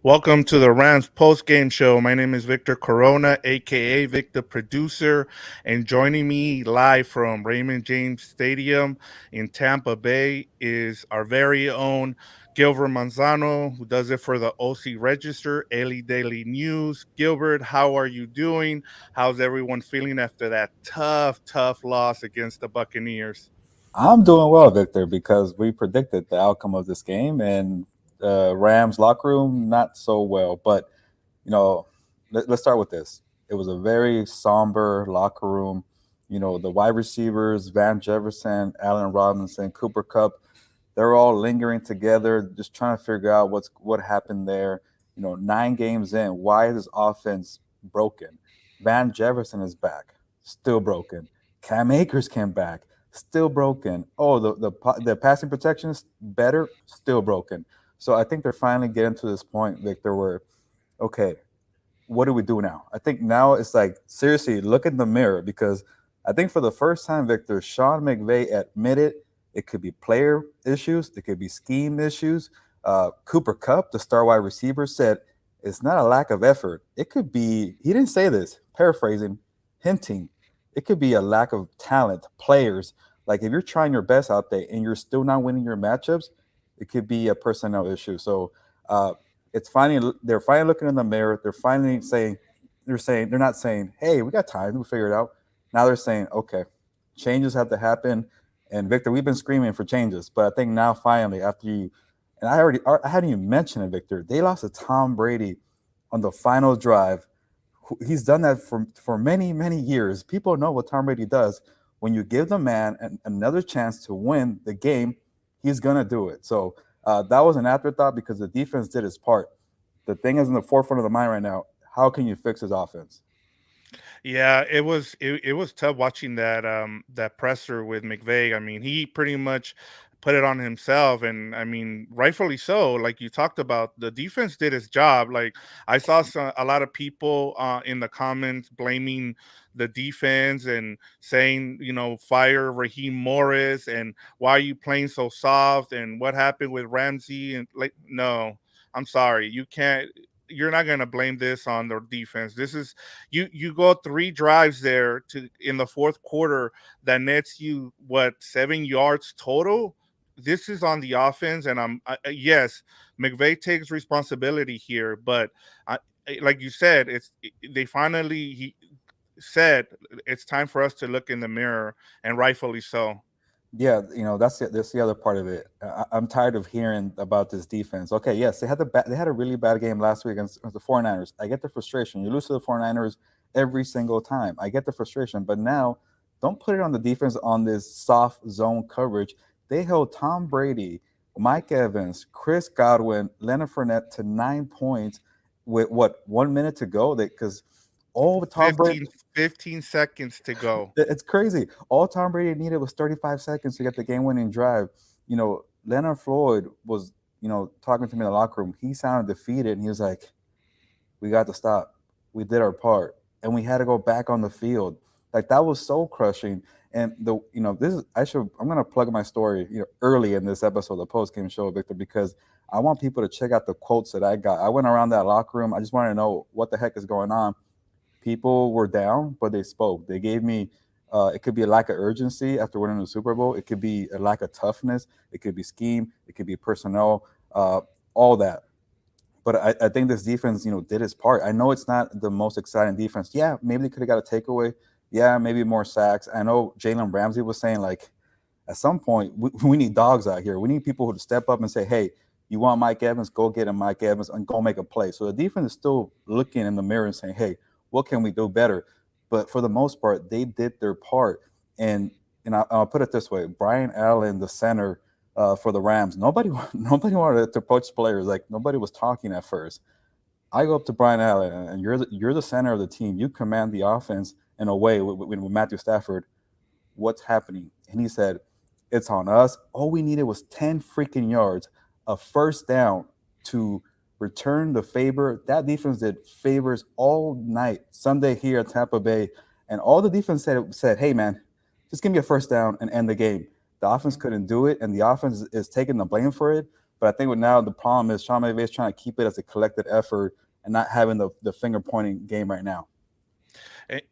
Welcome to the Rams post-game show. My name is Victor Corona, aka Victor Producer, and joining me live from Raymond James Stadium in Tampa Bay is our very own Gilbert Manzano, who does it for the OC Register, Ellie Daily News. Gilbert, how are you doing? How's everyone feeling after that tough loss against the Buccaneers? I'm doing well, Victor, because we predicted the outcome of this game, and Rams locker room not so well. But let's start with this. It was a very somber locker room. The wide receivers, Van Jefferson, Allen Robinson, Cooper Cup, they're all lingering together, just trying to figure out what happened there. 9 games in, why is this offense broken? Van Jefferson is back, still broken. Cam Akers came back, still broken. Oh, the passing protection is better, still broken. So I think they're finally getting to this point, Victor, where okay, what do we do now? I think now it's like seriously look in the mirror because I think for the first time, Victor, Sean McVay admitted it could be player issues, it could be scheme issues. Cooper Cup, the star wide receiver, said it's not a lack of effort. It could be he didn't say this, paraphrasing, hinting. It could be a lack of talent, players. Like if you're trying your best out there and you're still not winning your matchups, it could be a personnel issue. So uh, it's finally they're finally looking in the mirror. They're finally saying they're not saying, "Hey, we got time. We'll figure it out." Now they're saying, "Okay, changes have to happen." And Victor, we've been screaming for changes, but I think now finally, after you and I hadn't even mentioned it, Victor. They lost to Tom Brady on the final drive. He's done that for many years. People know what Tom Brady does. When you give the man another chance to win the game, he's gonna do it. So that was an afterthought because the defense did its part. The thing is in the forefront of the mind right now. How can you fix his offense? Yeah, it was tough watching that presser with McVay. I mean, he pretty much put it on himself, and I mean, rightfully so. Like you talked about, the defense did its job. Like I saw a lot of people in the comments blaming the defense and saying, fire Raheem Morris and why are you playing so soft and what happened with Ramsey and like no. I'm sorry, you can't. You're not gonna blame this on the defense. This is you go three drives there to in the fourth quarter that nets you what 7 yards total. This is on the offense, and yes, McVay takes responsibility here, but like you said, they finally he said it's time for us to look in the mirror, and rightfully so. Yeah, that's the other part of it. I'm tired of hearing about this defense. Okay, yes, they had a really bad game last week against the 49ers. I get the frustration. You lose to the 49ers every single time. I get the frustration, but now don't put it on the defense on this soft zone coverage. They held Tom Brady, Mike Evans, Chris Godwin, Leonard Fournette to 9 points with what 1 minute to go. Because all Tom Brady 15 seconds to go. it's crazy. All Tom Brady needed was 35 seconds to get the game-winning drive. Leonard Floyd was, talking to me in the locker room. He sounded defeated, and he was like, "We got to stop. We did our part, and we had to go back on the field." Like that was so crushing. And this is I'm gonna plug my story, early in this episode of the post game show, Victor, because I want people to check out the quotes that I got. I went around that locker room. I just wanted to know what the heck is going on. People were down, but they spoke. They gave me. It could be a lack of urgency after winning the Super Bowl. It could be a lack of toughness. It could be scheme. It could be personnel. All that. But I think this defense, did its part. I know it's not the most exciting defense. Yeah, maybe they could have got a takeaway. Yeah, maybe more sacks. I know Jalen Ramsey was saying like, at some point we need dogs out here. We need people who step up and say, "Hey, you want Mike Evans? Go get him, Mike Evans, and go make a play." So the defense is still looking in the mirror and saying, "Hey, what can we do better?" But for the most part, they did their part. And I'll put it this way: Brian Allen, the center for the Rams, nobody wanted to poach players. Like nobody was talking at first. I go up to Brian Allen, and you're the center of the team. You command the offense in a way with Matthew Stafford. What's happening? And he said, "It's on us. All we needed was 10 freaking yards, a first down to return the favor." That defense did favors all night, Sunday here at Tampa Bay. And all the defense said, "Hey, man, just give me a first down and end the game." The offense couldn't do it, and the offense is taking the blame for it. But I think what now the problem is Sean McVay is trying to keep it as a collected effort and not having the finger pointing game right now.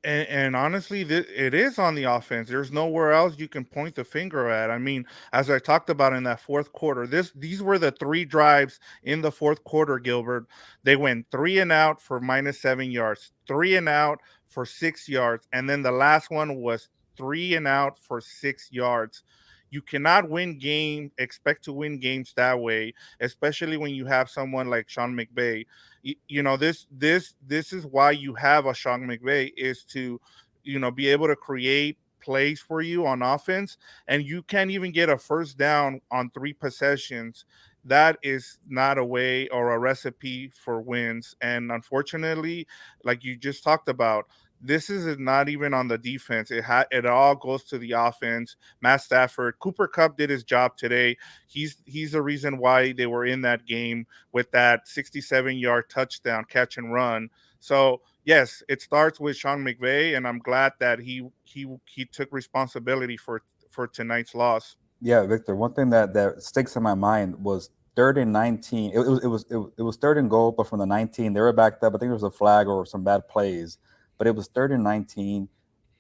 And honestly, it is on the offense. There's nowhere else you can point the finger at. I mean, as I talked about in that fourth quarter, these were the three drives in the fourth quarter, Gilbert. They went three and out for -7 yards, three and out for 6 yards, and then the last one was three and out for 6 yards. You cannot expect to win games that way, especially when you have someone like Sean McVay. This is why you have a Sean McVay, is to be able to create plays for you on offense, and you can't even get a first down on three possessions. That is not a way or a recipe for wins. And unfortunately, like you just talked about, this is not even on the defense. It all goes to the offense. Matt Stafford, Cooper Cup did his job today. He's the reason why they were in that game with that 67-yard touchdown catch and run. So yes, it starts with Sean McVay, and I'm glad that he took responsibility for tonight's loss. Yeah, Victor. One thing that sticks in my mind was 3rd and 19. It was 3rd and goal, but from the 19, they were backed up. I think there was a flag or some bad plays, but it was 3rd and 19,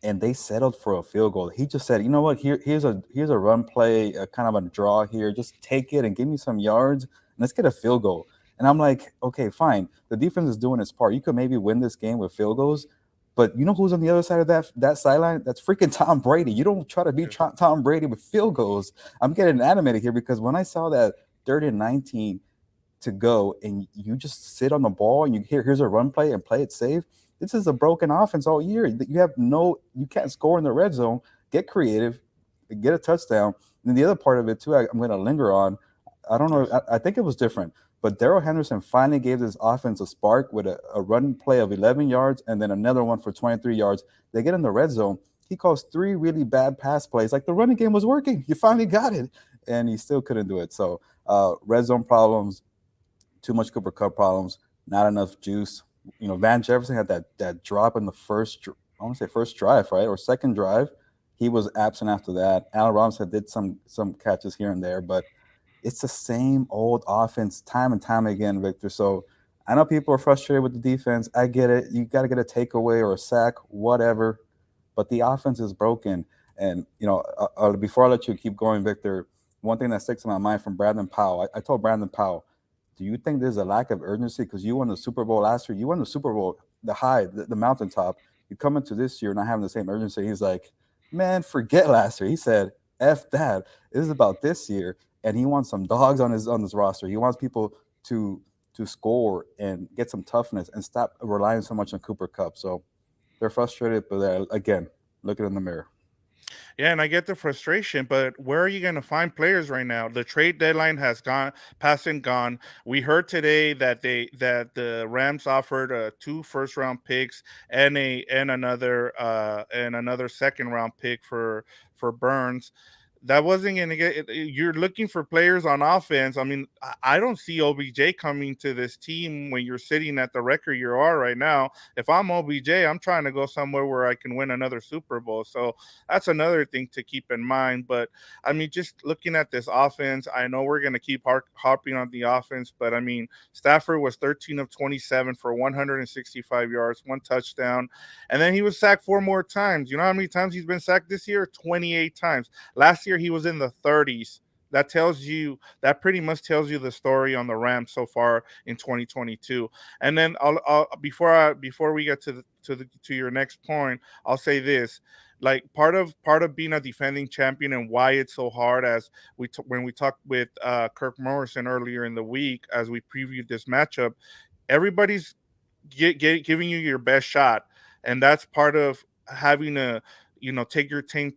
and they settled for a field goal. He just said, "You know what? Here's a run play, a kind of a draw here. Just take it and give me some yards, and let's get a field goal." And I'm like, "Okay, fine. The defense is doing its part. You could maybe win this game with field goals." But you know who's on the other side of that sideline? That's freaking Tom Brady. You don't try to beat Yes. Tom Brady with field goals. I'm getting animated here because when I saw that 3rd and 19 to go and you just sit on the ball and here's a run play and play it safe. This is a broken offense all year. You can't score in the red zone. Get creative, get a touchdown. And then the other part of it too, I'm going to linger on. I don't know. Yes. I think it was different, but Daryl Henderson finally gave this offense a spark with a run play of 11 yards and then another one for 23 yards. They get in the red zone. He calls three really bad pass plays. Like the running game was working. You finally got it, and he still couldn't do it. So red zone problems, too much Cooper Cup problems, not enough juice. Van Jefferson had that drop in the I want to say first drive, right, or second drive. He was absent after that. Allen Robinson did some catches here and there, but it's the same old offense time and time again, Victor. So I know people are frustrated with the defense. I get it. You got to get a takeaway or a sack, whatever. But the offense is broken. And before I let you keep going, Victor, one thing that sticks in my mind from Brandon Powell. I told Brandon Powell, do you think there's a lack of urgency because you won the Super Bowl last year? You won the Super Bowl, the mountaintop. You come into this year not having the same urgency. He's like, man, forget last year. He said, "F that. This is about this year." And he wants some dogs on his roster. He wants people to to score and get some toughness and stop relying so much on Cooper Cup. So they're frustrated, but again, look it in the mirror. Yeah, and I get the frustration, but where are you going to find players right now? The trade deadline has gone past and gone. We heard today that the Rams offered two first round picks and another second round pick for Burns. That wasn't going to get. You're looking for players on offense. I mean, I don't see OBJ coming to this team when you're sitting at the record you are right now. If I'm OBJ, I'm trying to go somewhere where I can win another Super Bowl. So that's another thing to keep in mind. But I mean, just looking at this offense, I know we're going to keep harping on the offense, but I mean, Stafford was 13 of 27 for 165 yards, one touchdown, and then he was sacked four more times. You know how many times he's been sacked this year? 28 times. Last year he was in the 30s. That pretty much tells you the story on the Rams so far in 2022. And then before we get to your next point, I'll say this: like part of being a defending champion and why it's so hard, as when we talked with Kirk Morrison earlier in the week as we previewed this matchup, everybody's giving you your best shot, and that's part of having to take your game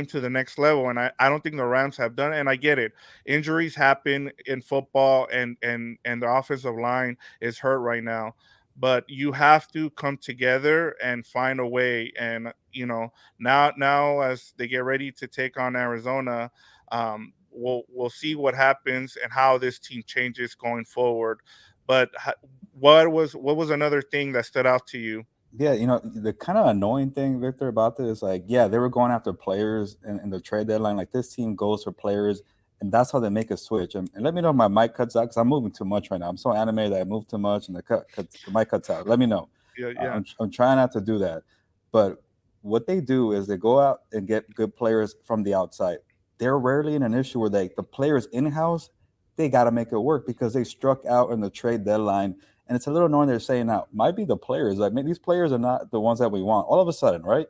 to the next level. And I don't think the Rams have done it, and I get it. Injuries happen in football, and the offensive line is hurt right now, but you have to come together and find a way. And now as they get ready to take on Arizona, we'll see what happens and how this team changes going forward. But what was another thing that stood out to you? Yeah, the kind of annoying thing, Victor, about this, like, yeah, they were going after players in the trade deadline. Like this team goes for players and that's how they make a switch. And let me know if my mic cuts out because I'm moving too much right now. I'm so animated that I move too much and the mic cuts out. Let me know. Yeah, yeah, I'm trying not to do that. But what they do is they go out and get good players from the outside. They're rarely in an issue where the players in house, they got to make it work because they struck out in the trade deadline. And it's a little annoying they're saying now, might be the players. Like, maybe these players are not the ones that we want all of a sudden, right?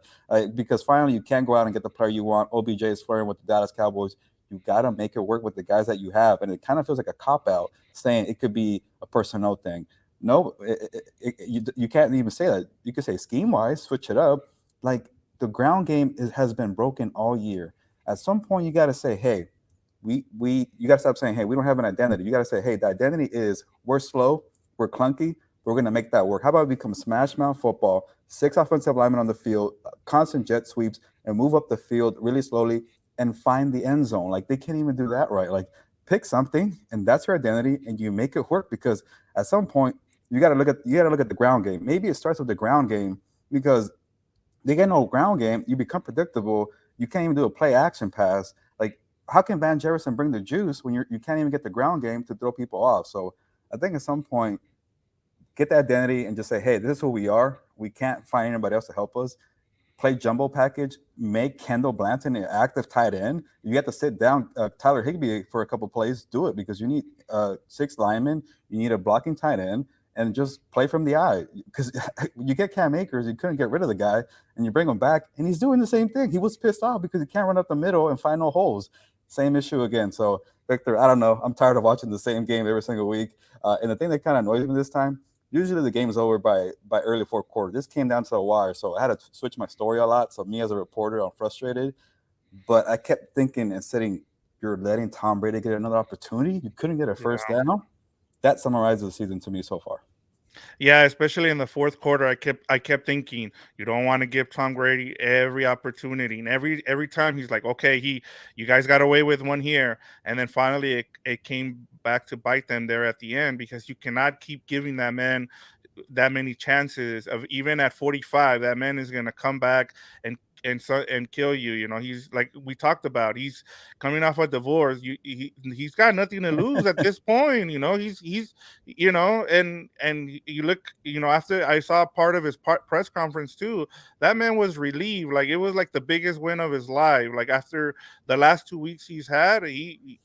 Because finally you can't go out and get the player you want. OBJ is flirting with the Dallas Cowboys. You got to make it work with the guys that you have. And it kind of feels like a cop out saying it could be a personnel thing. No, you can't even say that. You could say scheme wise, switch it up. Like, the ground game has been broken all year. At some point, you got to say, hey, we you got to stop saying, hey, we don't have an identity. You got to say, hey, the identity is we're slow, we're clunky, we're going to make that work. How about we become smash mouth football, six offensive linemen on the field, constant jet sweeps, and move up the field really slowly and find the end zone? Like, they can't even do that right. Like, pick something, and that's your identity, and you make it work because at some point you got to look at the ground game. Maybe it starts with the ground game because they get no ground game, you become predictable. You can't even do a play action pass. Like, how can Van Jefferson bring the juice when you can't even get the ground game to throw people off? So I think at some point, get the identity and just say, hey, this is who we are. We can't find anybody else to help us. Play jumbo package, make Kendall Blanton an active tight end. You have to sit down Tyler Higbee for a couple plays, do it because you need six linemen, you need a blocking tight end, and just play from the eye. Because you get Cam Akers, you couldn't get rid of the guy, and you bring him back, and he's doing the same thing. He was pissed off because he can't run up the middle and find no holes. Same issue again. So, Victor, I don't know. I'm tired of watching the same game every single week. And the thing that kind of annoys me this time, usually the game is over by early fourth quarter. This came down to the wire, so I had to switch my story a lot. So me as a reporter, I'm frustrated, but I kept thinking and sitting, you're letting Tom Brady get another opportunity. You couldn't get a yeah. first down. That summarizes the season to me so far. Yeah, especially in the fourth quarter, I kept thinking you don't want to give Tom Brady every opportunity, and every time he's like, okay, you guys got away with one here, and then finally it came back to bite them there at the end because you cannot keep giving that man that many chances of even at 45 that man is going to come back and kill you. He's like we talked about, he's coming off a divorce. He's got nothing to lose at this point. He's and you look, after I saw part of his press conference too, that man was relieved. Like, it was like the biggest win of his life. Like, after the last 2 weeks he's had, he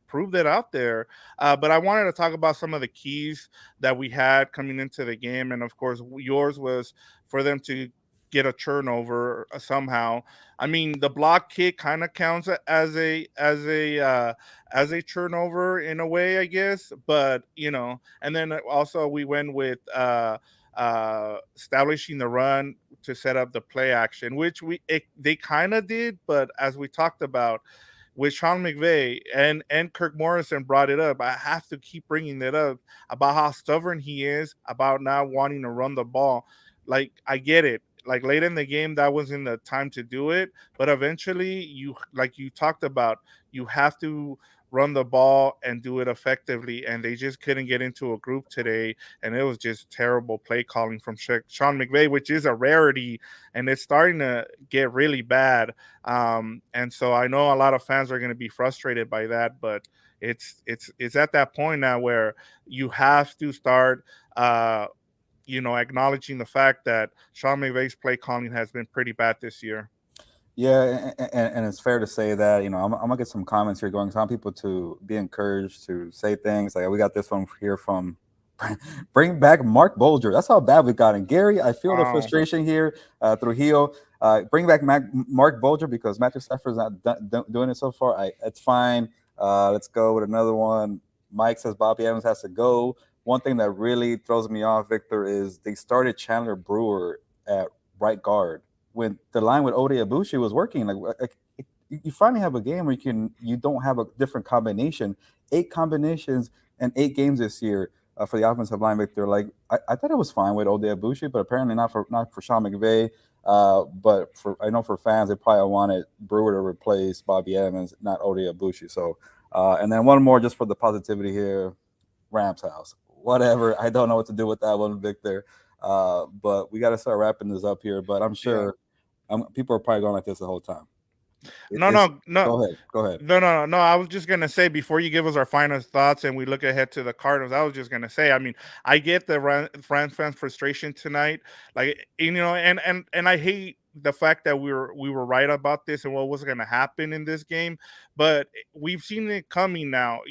proved it out there. But I wanted to talk about some of the keys that we had coming into the game, and of course, yours was for them to get a turnover somehow. I mean, the block kick kind of counts as a turnover in a way, I guess. But and then also we went with establishing the run to set up the play action, which they kind of did. But as we talked about, with Sean McVay and Kirk Morrison brought it up. I have to keep bringing it up about how stubborn he is about not wanting to run the ball. Like, I get it. Like, late in the game, that wasn't the time to do it, but eventually, like you talked about, you have to run the ball and do it effectively. And they just couldn't get into a group today, and it was just terrible play calling from Sean McVay, which is a rarity, and it's starting to get really bad. And so I know a lot of fans are going to be frustrated by that, but it's at that point now where you have to start, acknowledging the fact that Sean McVay's play calling has been pretty bad this year. Yeah, and it's fair to say that I'm gonna get some comments here going. Some people to be encouraged to say things like we got this one here from bring back Mark Bolger. That's how bad we got. And Gary, I feel the Wow. frustration here through Heel. Bring back Mark Bolger because Matthew Stafford's not doing it so far. It's fine. Let's go with another one. Mike says Bobby Evans has to go. One thing that really throws me off, Victor, is they started Chandler Brewer at right guard when the line with Ode Abushi was working. Like you finally have a game where you don't have a different combination. 8 combinations and 8 games this year for the offensive line, Victor. Like I thought it was fine with Ode Abushi, but apparently not for Sean McVay. But I know for fans, they probably wanted Brewer to replace Bobby Evans, not Ode Abushi. So and then one more just for the positivity here, Rams house. Whatever. I don't know what to do with that one, Victor. But we got to start wrapping this up here. But I'm Yeah. sure people are probably going like this the whole time. No, It's no, no. go ahead, go ahead. No. I was just gonna say before you give us our final thoughts and we look ahead to the Cardinals. I was just gonna say. I mean, I get the Rams fans' frustration tonight. Like and I hate the fact that we were right about this and what was gonna happen in this game. But we've seen it coming now.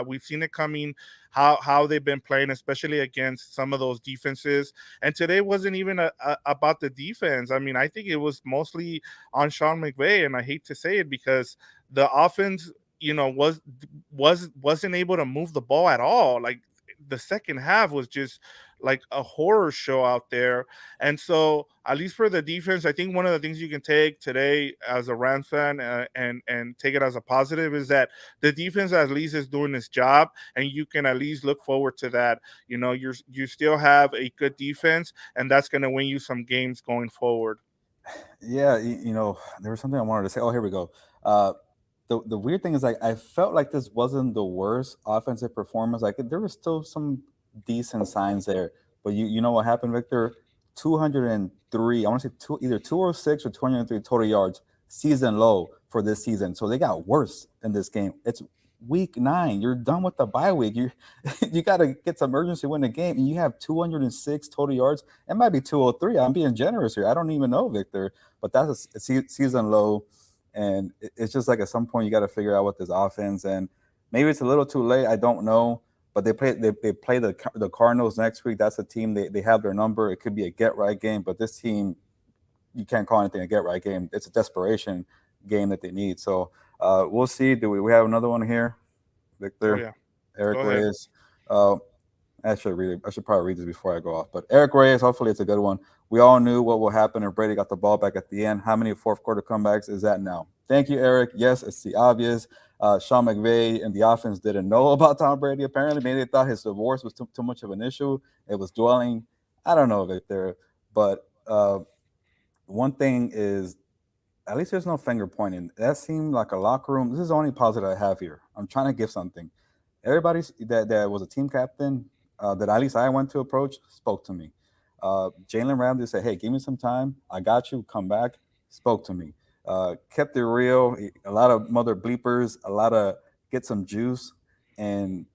We've seen it coming. How they've been playing, especially against some of those defenses. And today wasn't even about the defense. I mean, I think it was mostly on Sean McVay, and I hate to say it because the offense, wasn't able to move the ball at all. Like the second half was just like a horror show out there. And so, at least for the defense, I think one of the things you can take today as a Rams fan, and take it as a positive, is that the defense at least is doing its job, and you can at least look forward to that. You still have a good defense, and that's going to win you some games going forward. Yeah, there was something I wanted to say. Oh, here we go. Uh, the weird thing is, like, I felt like this wasn't the worst offensive performance. Like, there was still some decent signs there. But you know what happened, Victor? 203. I want to say either 206 or 203 total yards, season low for this season. So they got worse in this game. It's week 9. You're done with the bye week. You got to get some urgency to win the game, and you have 206 total yards. It might be 203. I'm being generous here. I don't even know, Victor, but that's a season low. And it's just like at some point you got to figure out what this offense, and maybe it's a little too late. I don't know, but they play the Cardinals next week. That's a team they have their number. It could be a get right game, but this team, you can't call anything a get right game. It's a desperation game that they need. So we'll see. Do we have another one here, Oh Victor? yeah, Eric go ahead. Reyes. Uh, I should read it. I should probably read this before I go off. But Eric Reyes, hopefully it's a good one. We all knew what will happen if Brady got the ball back at the end. How many fourth quarter comebacks is that now? Thank you, Eric. Yes, it's the obvious. Sean McVay and the offense didn't know about Tom Brady. Apparently, maybe they thought his divorce was too much of an issue. It was dwelling. I don't know, Victor. But one thing is, at least there's no finger pointing. That seemed like a locker room. This is the only positive I have here. I'm trying to give something. Everybody that was a team captain, that at least I went to approach, spoke to me. Jalen Ramsey said, "Hey, give me some time. I got you. Come back." Spoke to me. Kept it real. A lot of mother bleepers. A lot of get some juice, and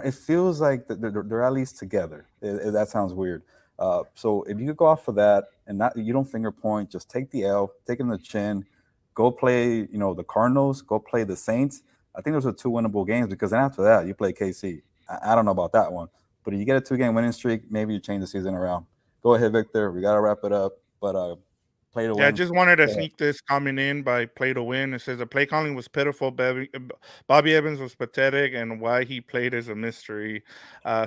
it feels like they're at least together. That sounds weird. So if you could go off of that and not you don't finger point, just take the L, take it in the chin, go play. The Cardinals, go play the Saints. I think those are two winnable games because then after that you play KC. I don't know about that one, but if you get a 2 game winning streak, maybe you change the season around. Go ahead, Victor. We gotta wrap it up, but play to Yeah, I win. just wanted to Go ahead. sneak this comment in by play to win. It says the play calling was pitiful. Bobby Evans was pathetic, and why he played is a mystery.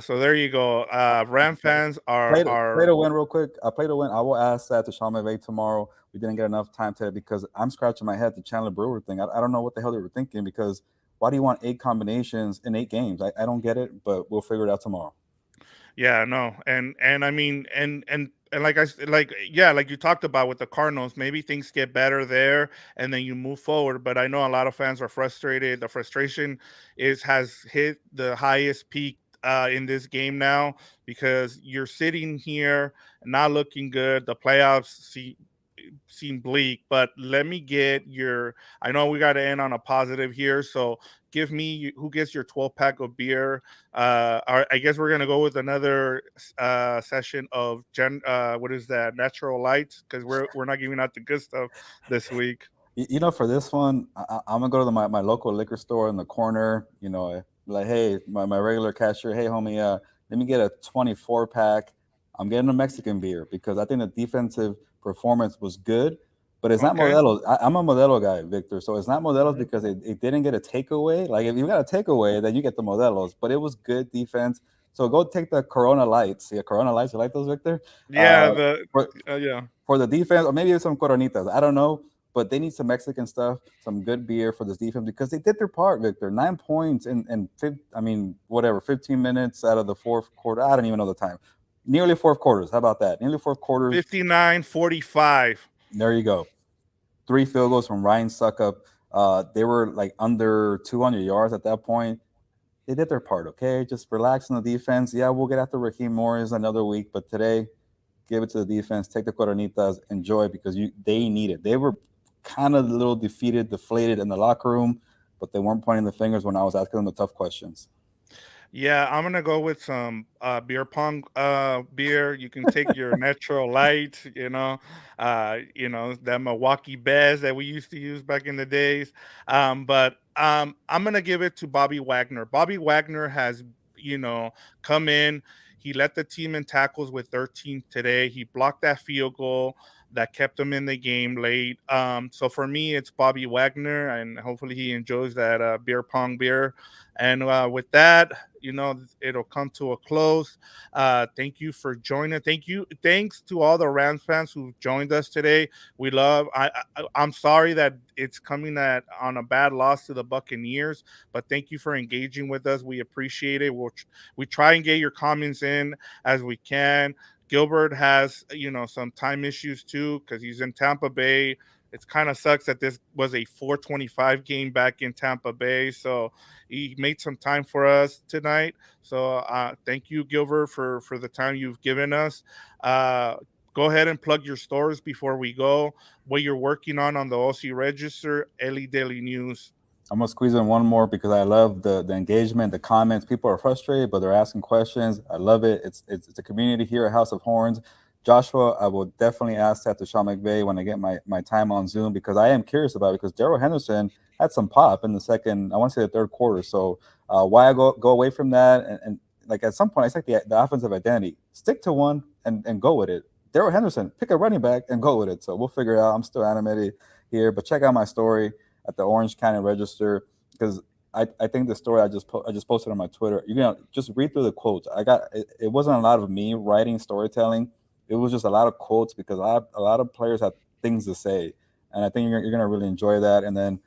So there you go. Ram fans are Play are to win real quick. I play to win. I will ask that to Sean McVay tomorrow. We didn't get enough time today because I'm scratching my head the Chandler Brewer thing. I don't know what the hell they were thinking because why do you want 8 combinations in 8 games? I don't get it, but we'll figure it out tomorrow. Yeah, no, and I mean, and like yeah, like you talked about with the Cardinals, maybe things get better there, and then you move forward. But I know a lot of fans are frustrated. The frustration has hit the highest peak in this game now because you're sitting here not looking good. The playoffs seem bleak, but let me get your. I know we got to end on a positive here, so give me who gets your 12 pack of beer. I guess we're gonna go with another session of what is that, natural lights, because we're not giving out the good stuff this week. For this one, I'm gonna go to my local liquor store in the corner. Like, hey, my regular cashier, hey, homie, let me get a 24 pack. I'm getting a Mexican beer because I think the defensive performance was good, but it's not Okay. Modelo. I'm a Modelo guy, Victor. So it's not Modelo's Mhm. because it didn't get a takeaway. Like if you got a takeaway, then you get the Modelos. But it was good defense. So go take the Corona Lights. Yeah, Corona Lights. You like those, Victor? Yeah, For, yeah. for the defense, or maybe some Coronitas. I don't know, but they need some Mexican stuff, some good beer for this defense because they did their part, Victor. 9 points I mean, whatever, 15 minutes out of the fourth quarter. I don't even know the time. Nearly fourth quarters. How about that? Nearly fourth quarters. 59-45. There you go. 3 field goals from Ryan Suckup. They were like under 200 yards at that point. They did their part, okay? Just relax on the defense. Yeah, we'll get after Raheem Morris another week, but today give it to the defense, take the Coronitas, enjoy because they need it. They were kind of a little defeated, deflated in the locker room, but they weren't pointing the fingers when I was asking them the tough questions. Yeah, I'm gonna go with some beer pong beer. You can take your natural light, that Milwaukee Bears that we used to use back in the days. But I'm gonna give it to Bobby Wagner. Bobby Wagner has, you know, come in. He led the team in tackles with 13 today. He blocked that field goal that kept him in the game late. So for me, it's Bobby Wagner, and hopefully he enjoys that beer pong beer. And with that, it'll come to a close. Thank you for joining. Thanks to all the Rams fans who joined us today. We love. I'm sorry that it's coming at on a bad loss to the Buccaneers, but thank you for engaging with us. We appreciate it. We try and get your comments in as we can. Gilbert has, some time issues too because he's in Tampa Bay. It's kind of sucks that this was a 4:25 game back in Tampa Bay. So he made some time for us tonight. So thank you, Gilbert, for the time you've given us. Uh, Go ahead and plug your stores before we go. What you're working on the OC Register, Ellie Daily News. I'm gonna squeeze in one more because I love the engagement, the comments. People are frustrated, but they're asking questions. I love it. It's a community here at House of Horns. Joshua, I will definitely ask that to Sean McVay when I get my time on Zoom because I am curious about it because Daryl Henderson had some pop in the second, I want to say the third quarter. So why I go away from that and like at some point it's like the offensive identity. Stick to one and go with it. Daryl Henderson, pick a running back and go with it. So we'll figure it out. I'm still animated here, but check out my story at the Orange County Register because I think the story I just posted on my Twitter. You know, just read through the quotes. It wasn't a lot of me writing storytelling. It was just a lot of quotes because a lot of players had things to say, and I think you're gonna really enjoy that. And then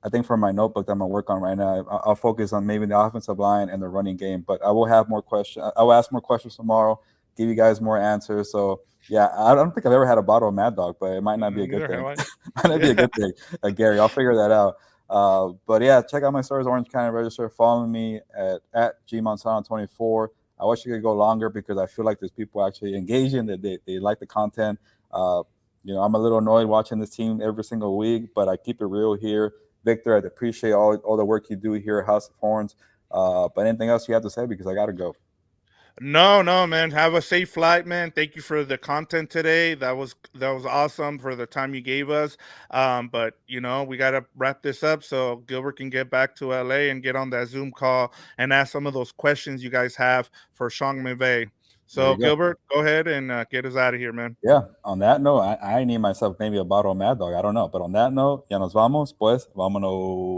I think for my notebook that I'm gonna work on right now, I'll focus on maybe the offensive line and the running game. But I will have more questions. I will ask more questions tomorrow. Give you guys more answers. So yeah, I don't think I've ever had a bottle of Mad Dog, but it might not be a good Neither have thing. I. Might not be a Yeah. good thing, Gary. I'll figure that out. But yeah, check out my stories, Orange County Register. Follow me at gmonsanto24. I wish you could go longer because I feel like there's people actually engaging that they like the content. Uh, I'm a little annoyed watching this team every single week, but I keep it real here. Victor, I appreciate all the work you do here at House of Horns. But anything else you have to say because I got to go. No, no, man. Have a safe flight, man. Thank you for the content today. That was awesome for the time you gave us. But we gotta wrap this up so Gilbert can get back to LA and get on that Zoom call and ask some of those questions you guys have for Sean McVay. There So you go. Gilbert, go ahead and get us out of here, man. Yeah, on that note, I need myself maybe a bottle of Mad Dog. I don't know. But on that note, ya nos vamos, pues, vámonos.